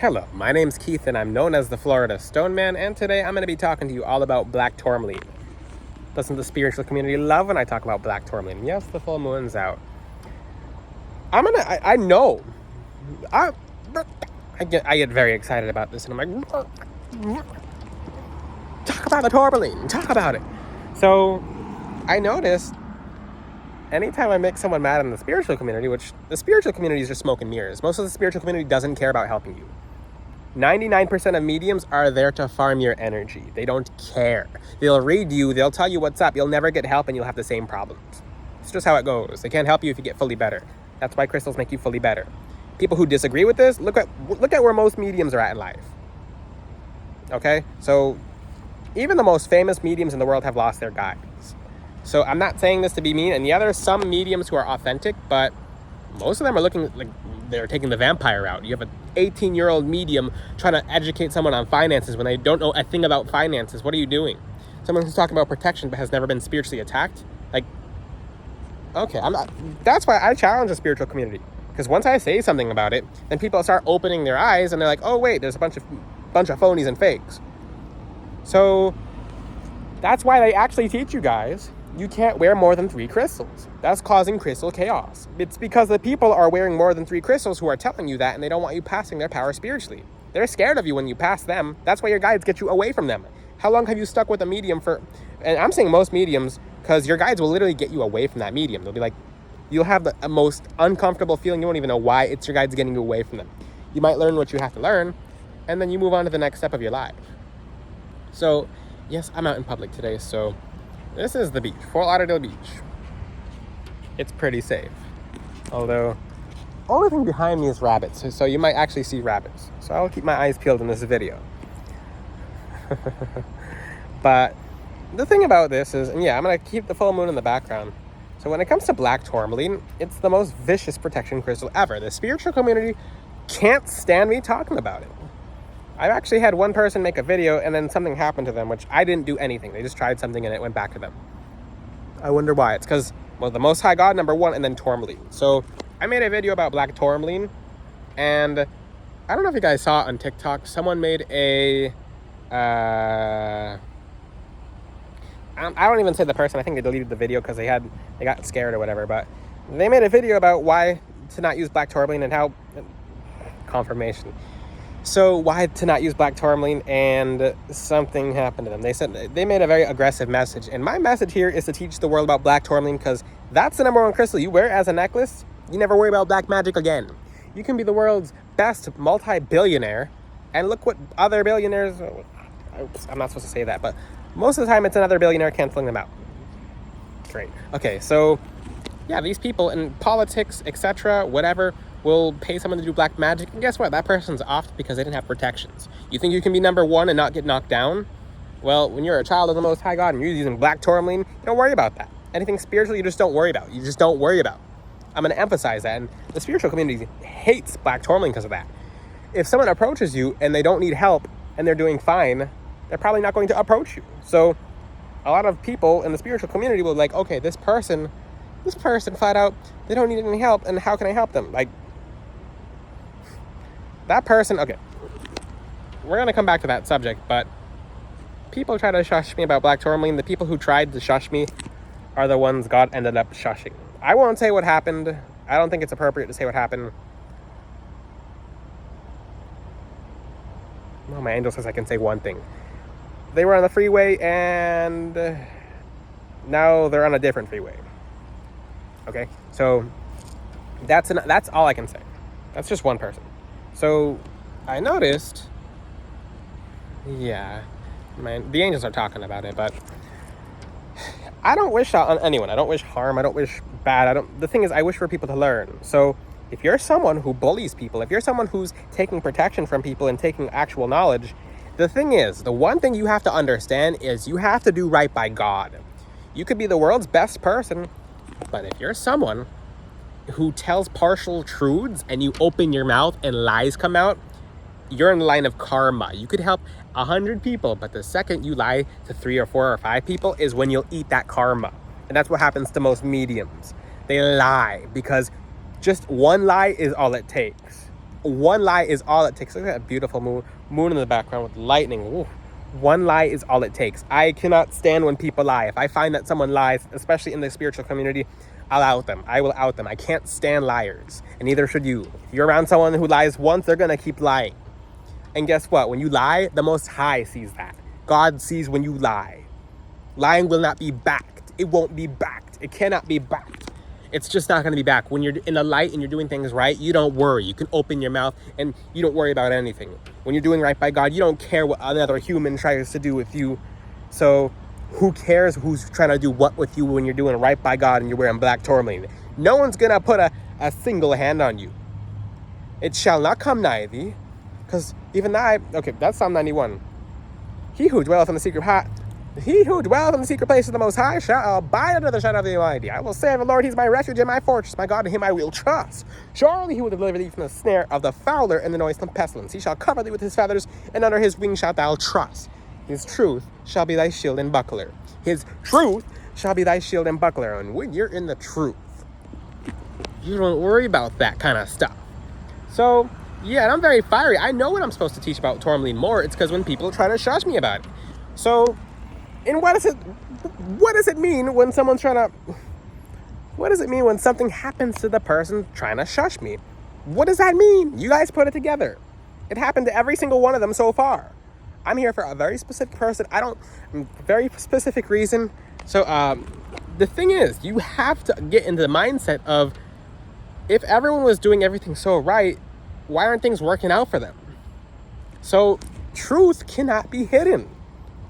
Hello, my name's Keith and I'm known as the Florida Stone Man, and today I'm going to be talking to you all about black tourmaline. Doesn't the spiritual community love when I talk about black tourmaline? Yes, the full moon's out. I know. I get very excited about this and I'm like, talk about the tourmaline, talk about it. So, I noticed anytime I make someone mad in the spiritual community, which the spiritual community is just smoke and mirrors. Most of the spiritual community doesn't care about helping you. 99% of mediums are there to farm your energy. They don't care. They'll read you, they'll tell you what's up. You'll never get help and you'll have the same problems. It's just how it goes. They can't help you if you get fully better. That's why crystals make you fully better. People who disagree with this, look at where most mediums are at in life. Okay? So even the most famous mediums in the world have lost their guides. So I'm not saying this to be mean, and yeah, there are some mediums who are authentic, but most of them are looking like they're taking the vampire route. You have an 18-year-old medium trying to educate someone on finances when they don't know a thing about finances. What are you doing? Someone who's talking about protection but has never been spiritually attacked? Like, okay, I'm not. That's why I challenge the spiritual community. Because once I say something about it, then people start opening their eyes and they're like, oh wait, there's a bunch of phonies and fakes. So that's why they actually teach you guys you can't wear more than 3 crystals. That's causing crystal chaos. It's because the people are wearing more than 3 crystals who are telling you that, and they don't want you passing their power spiritually. They're scared of you when you pass them. That's why your guides get you away from them. How long have you stuck with a medium for? And I'm saying most mediums, because your guides will literally get you away from that medium. They'll be like, you'll have the most uncomfortable feeling. You won't even know why it's your guides getting you away from them. You might learn what you have to learn, and then you move on to the next step of your life. So, yes, I'm out in public today, so this is the beach, Fort Lauderdale Beach. It's pretty safe. Although, only thing behind me is rabbits, so you might actually see rabbits. So I'll keep my eyes peeled in this video. But the thing about this is, and yeah, I'm going to keep the full moon in the background. So when it comes to black tourmaline, it's the most vicious protection crystal ever. The spiritual community can't stand me talking about it. I've actually had one person make a video and then something happened to them, which I didn't do anything. They just tried something and it went back to them. I wonder why. It's because, well, the Most High God, number 1, and then tourmaline. So I made a video about black tourmaline, and I don't know if you guys saw it on TikTok. Someone made a, I don't even say the person. I think they deleted the video because they got scared or whatever. But they made a video about why to not use black tourmaline and how, confirmation. So why to not use black tourmaline, and something happened to them. They said they made a very aggressive message, and my message here is to teach the world about black tourmaline, because that's the number 1 crystal you wear as a necklace. You never worry about black magic again. You can be the world's best multi-billionaire, and look what other billionaires, oops, I'm not supposed to say that, but most of the time it's another billionaire canceling them out. Great. Okay, so yeah, these people in politics, etc., whatever, will pay someone to do black magic, and guess what? That person's off because they didn't have protections. You think you can be number 1 and not get knocked down? Well, when you're a child of the Most High God and you're using black tourmaline, don't worry about that. Anything spiritual, you just don't worry about. You just don't worry about. I'm going to emphasize that, and the spiritual community hates black tourmaline because of that. If someone approaches you and they don't need help and they're doing fine, they're probably not going to approach you. So a lot of people in the spiritual community will be like, okay, this person flat out, they don't need any help, and how can I help them? Like, that person, okay, we're going to come back to that subject, but people try to shush me about black tourmaline. The people who tried to shush me are the ones God ended up shushing. I won't say what happened. I don't think it's appropriate to say what happened. Well, my angel says I can say one thing. They were on the freeway, and now they're on a different freeway. Okay, so that's all I can say. That's just one person. So I noticed, yeah, the angels are talking about it, but I don't wish on anyone. I don't wish harm. I don't wish bad. The thing is, I wish for people to learn. So if you're someone who bullies people, if you're someone who's taking protection from people and taking actual knowledge, the thing is, the one thing you have to understand is you have to do right by God. You could be the world's best person, but if you're someone who tells partial truths and you open your mouth and lies come out, you're in the line of karma. You could help 100 people, but the second you lie to 3 or 4 or 5 people is when you'll eat that karma. And that's what happens to most mediums. They lie because just one lie is all it takes. One lie is all it takes. Look at that beautiful moon in the background with lightning. Ooh. One lie is all it takes. I cannot stand when people lie. If I find that someone lies, especially in the spiritual community, I'll out them. I will out them. I can't stand liars, and neither should you. If you're around someone who lies once, they're going to keep lying. And guess what? When you lie, the Most High sees that. God sees when you lie. Lying will not be backed. It won't be backed. It cannot be backed. It's just not going to be backed. When you're in the light and you're doing things right, you don't worry. You can open your mouth and you don't worry about anything. When you're doing right by God, you don't care what another human tries to do with you. So who cares who's trying to do what with you when you're doing right by God and you're wearing black tourmaline? No one's going to put a single hand on you. It shall not come nigh thee. Because even okay, that's Psalm 91. He who dwelleth in the secret place of the Most High shall abide under the shadow of the Almighty. I will say of the Lord, He's my refuge and my fortress, my God, in Him I will trust. Surely He will deliver thee from the snare of the fowler and the noisome pestilence. He shall cover thee with His feathers, and under His wings shalt thou trust. His truth shall be thy shield and buckler. His truth shall be thy shield and buckler. And when you're in the truth, you don't worry about that kind of stuff. So, yeah, and I'm very fiery. I know what I'm supposed to teach about tourmaline more. It's because when people try to shush me about it. So, and what does it mean when someone's trying to... What does it mean when something happens to the person trying to shush me? What does that mean? You guys put it together. It happened to every single one of them so far. I'm here for a very specific person. Very specific reason. So, the thing is, you have to get into the mindset of, if everyone was doing everything so right, why aren't things working out for them? So, truth cannot be hidden.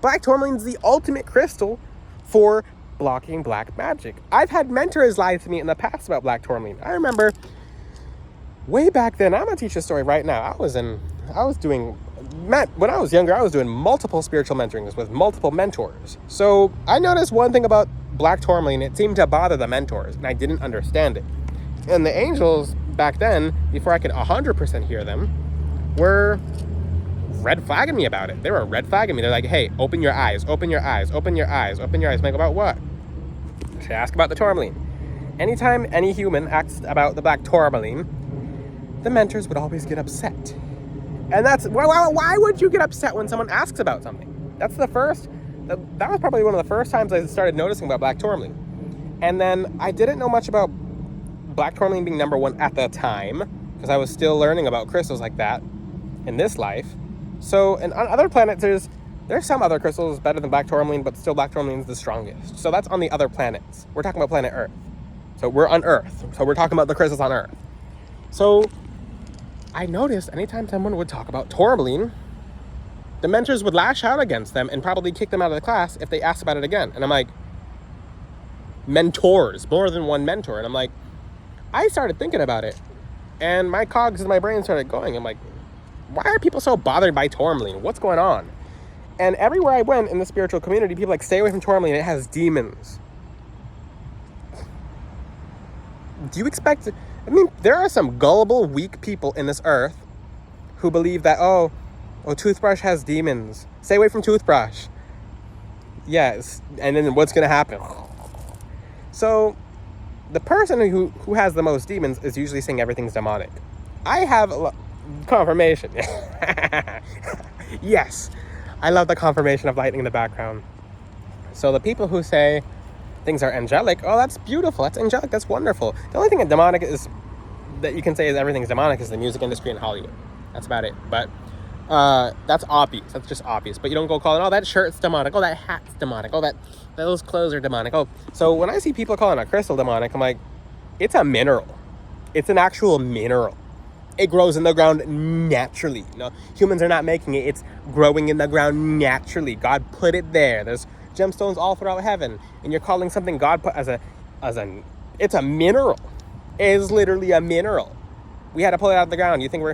Black tourmaline is the ultimate crystal for blocking black magic. I've had mentors lie to me in the past about black tourmaline. I remember way back then, I'm gonna teach a story right now. When I was younger, I was doing multiple spiritual mentorings with multiple mentors. So I noticed one thing about black tourmaline, it seemed to bother the mentors, and I didn't understand it. And the angels back then, before I could 100% hear them, were red flagging me about it. They were red flagging me. They're like, hey, open your eyes, open your eyes, open your eyes, open your eyes. I'm like, about what? Should I ask about the tourmaline? Anytime any human asked about the black tourmaline, the mentors would always get upset. And that's, why would you get upset when someone asks about something? That was probably one of the first times I started noticing about black tourmaline. And then I didn't know much about black tourmaline being number one at the time, because I was still learning about crystals like that in this life. So, and on other planets, there's some other crystals better than black tourmaline, but still black tourmaline is the strongest. So that's on the other planets. We're talking about planet Earth. So we're on Earth. So we're talking about the crystals on Earth. So I noticed anytime someone would talk about tourmaline, the mentors would lash out against them and probably kick them out of the class if they asked about it again. And I'm like, mentors, more than one mentor. And I'm like, I started thinking about it, and my cogs in my brain started going. I'm like, why are people so bothered by tourmaline? What's going on? And everywhere I went in the spiritual community, people like, stay away from tourmaline. It has demons. Do you expect... there are some gullible, weak people in this earth who believe that, oh, toothbrush has demons. Stay away from toothbrush. Yes. And then what's going to happen? So the person who has the most demons is usually saying everything's demonic. I have confirmation. Yes. I love the confirmation of lightning in the background. So the people who say things are angelic, oh, that's beautiful. That's angelic. That's wonderful. The only thing demonic is that you can say is everything's demonic is the music industry in Hollywood. That's about it. But that's obvious. That's just obvious. But you don't go calling, oh, that shirt's demonic. Oh, that hat's demonic. Oh, those clothes are demonic. Oh, so when I see people calling a crystal demonic, I'm like, it's a mineral. It's an actual mineral. It grows in the ground naturally. Humans are not making it. It's growing in the ground naturally. God put it there. There's gemstones all throughout heaven, and you're calling something God put it's a mineral. It is literally a mineral. We had to pull it out of the ground. You think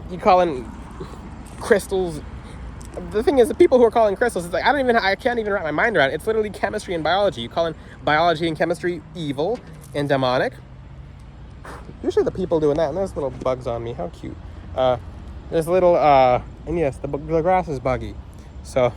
you calling crystals? The thing is, the people who are calling crystals, it's like I can't even wrap my mind around it. It's literally chemistry and biology. You calling biology and chemistry evil and demonic. Usually the people doing that, and there's little bugs on me. How cute. There's little, and yes, the grass is buggy. So,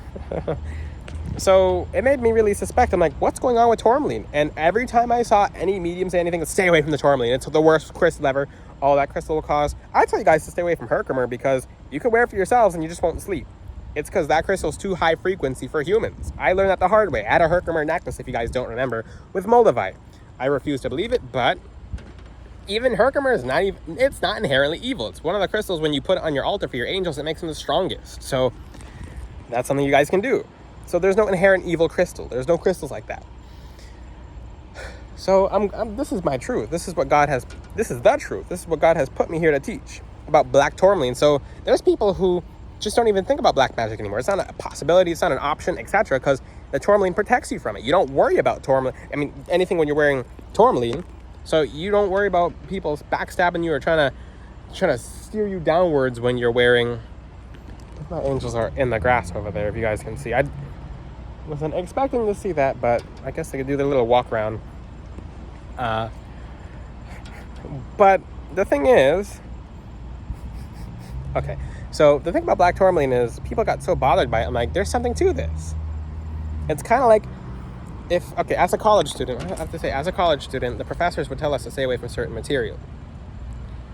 so it made me really suspect. I'm like, what's going on with tourmaline? And every time I saw any medium say anything, stay away from the tourmaline. It's the worst crystal ever. all that crystal will cause. I tell you guys to stay away from Herkimer because you can wear it for yourselves and you just won't sleep. It's because that crystal is too high frequency for humans. I learned that the hard way. I had a Herkimer necklace, if you guys don't remember, with Moldavite. I refuse to believe it, but even Herkimer is it's not inherently evil. It's one of the crystals when you put it on your altar for your angels, it makes them the strongest. So that's something you guys can do. So there's no inherent evil crystal. There's no crystals like that. So this is my truth. This is the truth. This is what God has put me here to teach about black tourmaline. So there's people who just don't even think about black magic anymore. It's not a possibility. It's not an option, etc. Because the tourmaline protects you from it. You don't worry about tourmaline. I mean, anything when you're wearing tourmaline. So you don't worry about people backstabbing you or trying to steer you downwards when you're wearing. My angels are in the grass over there, if you guys can see. I wasn't expecting to see that, but I guess they could do their little walk around. But the thing is, okay, so the thing about black tourmaline is people got so bothered by it. I'm like, there's something to this. It's kind of like as a college student, I have to say, as a college student, the professors would tell us to stay away from certain material.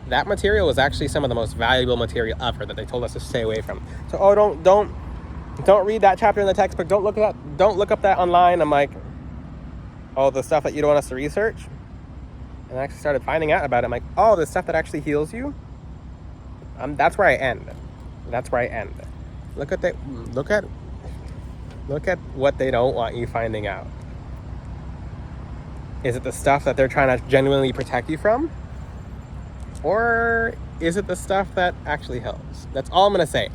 That material was actually some of the most valuable material ever that they told us to stay away from. So, don't read that chapter in the textbook. Don't look up that online. I'm like, the stuff that you don't want us to research. And I actually started finding out about it. I'm like, the stuff that actually heals you. That's where I end. Look at what they don't want you finding out. Is it the stuff that they're trying to genuinely protect you from? Or is it the stuff that actually helps? That's all I'm going to say.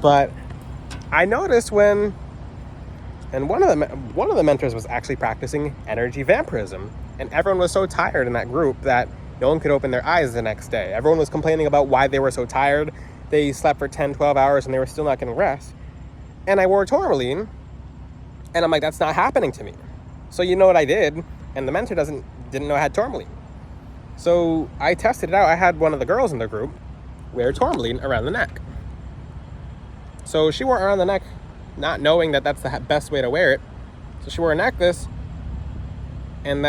But I noticed one of the mentors was actually practicing energy vampirism, and everyone was so tired in that group that no one could open their eyes the next day. Everyone was complaining about why they were so tired. They slept for 10, 12 hours and they were still not going to rest. And I wore tourmaline, and I'm like, that's not happening to me. So you know what I did? And the mentor didn't know I had tourmaline. So I tested it out. I had one of the girls in the group wear tourmaline around the neck. So she wore it around the neck, not knowing that that's the best way to wear it. So she wore a necklace, and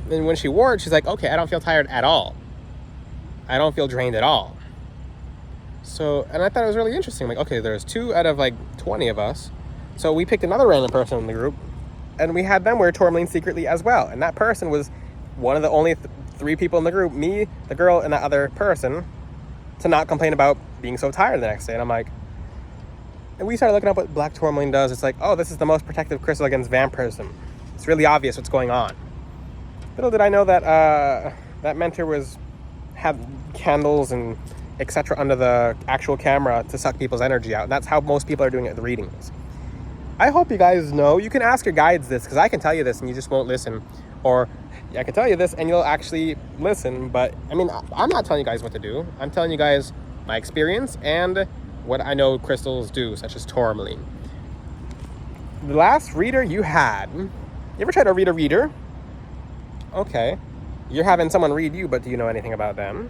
when she wore it, she's like, okay, I don't feel tired at all. I don't feel drained at all. So, and I thought it was really interesting. Like, okay, there's 2 out of 20 of us. So we picked another random person in the group, and we had them wear tourmaline secretly as well. And that person was one of the only 3 people in the group, me, the girl, and that other person, to not complain about being so tired the next day. And I'm like, and we started looking up what black tourmaline does. It's like, this is the most protective crystal against vampirism. It's really obvious what's going on. Little did I know that that mentor had candles and etc. under the actual camera to suck people's energy out. And that's how most people are doing it at the readings. I hope you guys know. You can ask your guides this, because I can tell you this and you just won't listen. Or I can tell you this and you'll actually listen. But I mean, I'm not telling you guys what to do. I'm telling you guys my experience and what I know crystals do, such as tourmaline. The last reader you had, you ever try to read a reader? Okay. You're having someone read you, but do you know anything about them?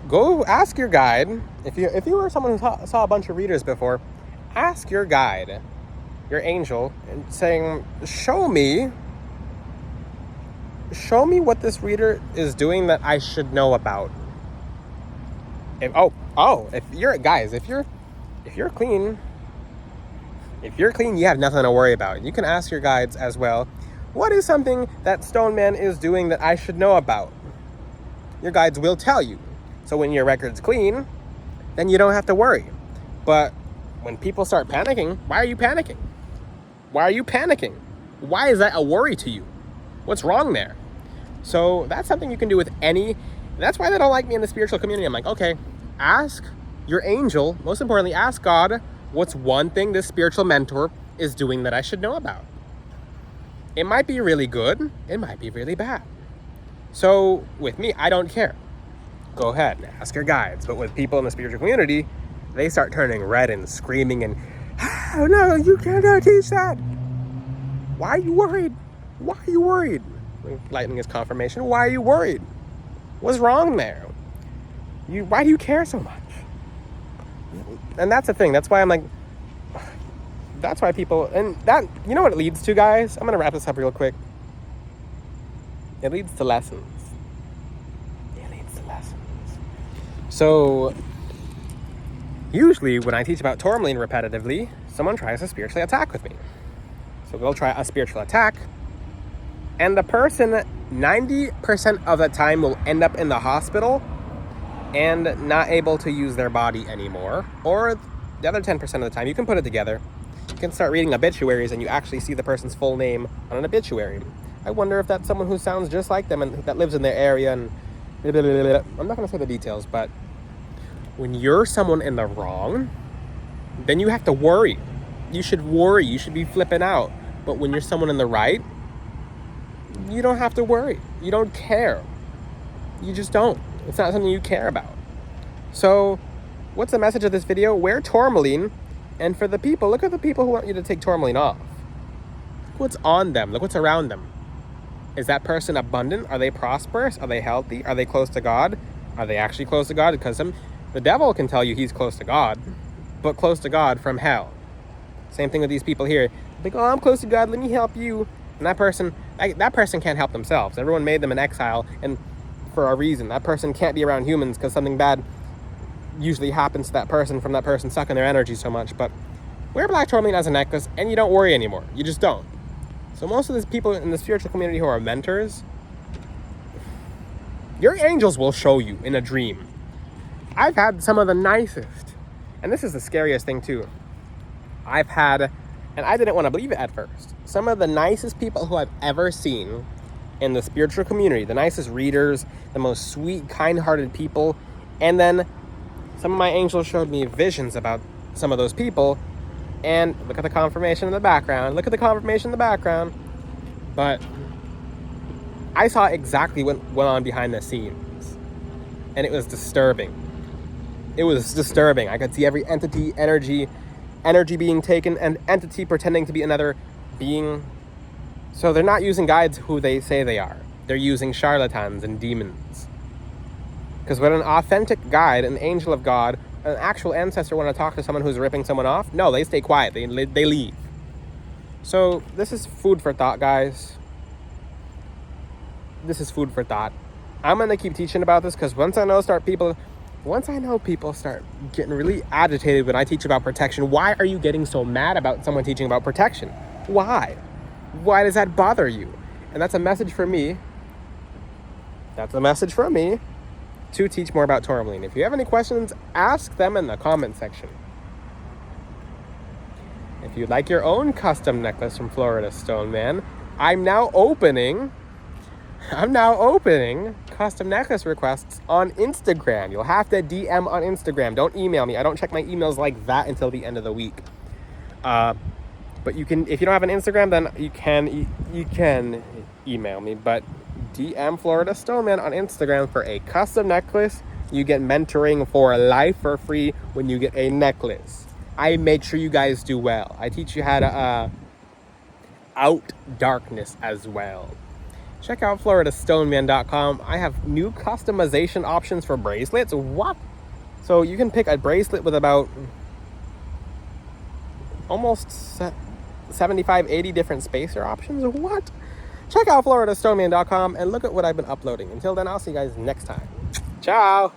Go ask your guide. If you were someone who saw a bunch of readers before, ask your guide, your angel, and saying, show me what this reader is doing that I should know about. If you're clean, you have nothing to worry about. You can ask your guides as well, what is something that Stone Man is doing that I should know about? Your guides will tell you. So when your record's clean, then you don't have to worry. But when people start panicking, why are you panicking? Why are you panicking? Why is that a worry to you? What's wrong there? So that's something you can do with any. That's why they don't like me in the spiritual community. I'm like, okay, ask your angel. Most importantly, ask God, what's one thing this spiritual mentor is doing that I should know about? It might be really good. It might be really bad. So with me, I don't care. Go ahead and ask your guides. But with people in the spiritual community, they start turning red and screaming and, oh no, you cannot teach that. Why are you worried? Why are you worried? Lightning is confirmation. Why are you worried? What's wrong there? Why do you care so much? And that's the thing. That's why I'm like, that's why people, and that, you know what it leads to, guys? I'm going to wrap this up real quick. It leads to lessons. It leads to lessons. So, usually when I teach about tourmaline repetitively, someone tries to spiritually attack with me. So they'll try a spiritual attack, and the person 90% of the time will end up in the hospital and not able to use their body anymore. Or the other 10% of the time, you can put it together. You can start reading obituaries and you actually see the person's full name on an obituary. I wonder if that's someone who sounds just like them and that lives in their area and blah, blah, blah, blah. I'm not going to say the details, but when you're someone in the wrong, then you have to worry. You should worry. You should be flipping out. But when you're someone in the right, you don't have to worry. You don't care. You just don't. It's not something you care about. So, what's the message of this video? Wear tourmaline. And for the people, look at the people who want you to take tourmaline off. Look what's on them. Look what's around them. Is that person abundant? Are they prosperous? Are they healthy? Are they close to God? Are they actually close to God? Because the devil can tell you he's close to God, but close to God from hell. Same thing with these people here. Like, oh, I'm close to God, let me help you. And that person can't help themselves. Everyone made them an exile, and for a reason. That person can't be around humans because something bad usually happens to that person from that person sucking their energy so much. But wear black tourmaline as a necklace, and you don't worry anymore. You just don't. So most of these people in the spiritual community who are mentors, your angels will show you in a dream. I've had some of the nicest, and this is the scariest thing too. I've had, and I didn't want to believe it at first, some of the nicest people who I've ever seen in the spiritual community, the nicest readers, the most sweet, kind-hearted people, and then some of my angels showed me visions about some of those people, and look at the confirmation in the background, but I saw exactly what went on behind the scenes, and it was disturbing. I could see every entity, energy being taken, and entity pretending to be another being. So they're not using guides who they say they are. They're using charlatans and demons. Because when an authentic guide, an angel of God, an actual ancestor want to talk to someone who's ripping someone off, no, they stay quiet. They leave. So this is food for thought, guys. This is food for thought. I'm going to keep teaching about this because once I know people start getting really agitated when I teach about protection. Why are you getting so mad about someone teaching about protection? Why? Why does that bother you? And that's a message for me. To teach more about tourmaline. If you have any questions, ask them in the comment section. If you'd like your own custom necklace from Florida Stone Man, I'm now opening custom necklace requests on Instagram. You'll have to DM on Instagram. Don't email me. I don't check my emails like that until the end of the week. But you can, if you don't have an Instagram, then you can email me. But DM Florida Stone Man on Instagram for a custom necklace. You get mentoring for life for free when you get a necklace. I make sure you guys do well. I teach you how to out darkness as well. Check out floridastoneman.com. I have new customization options for bracelets. What? So you can pick a bracelet with about almost 75, 80 different spacer options. What? Check out floridastoneman.com and look at what I've been uploading. Until then, I'll see you guys next time. Ciao.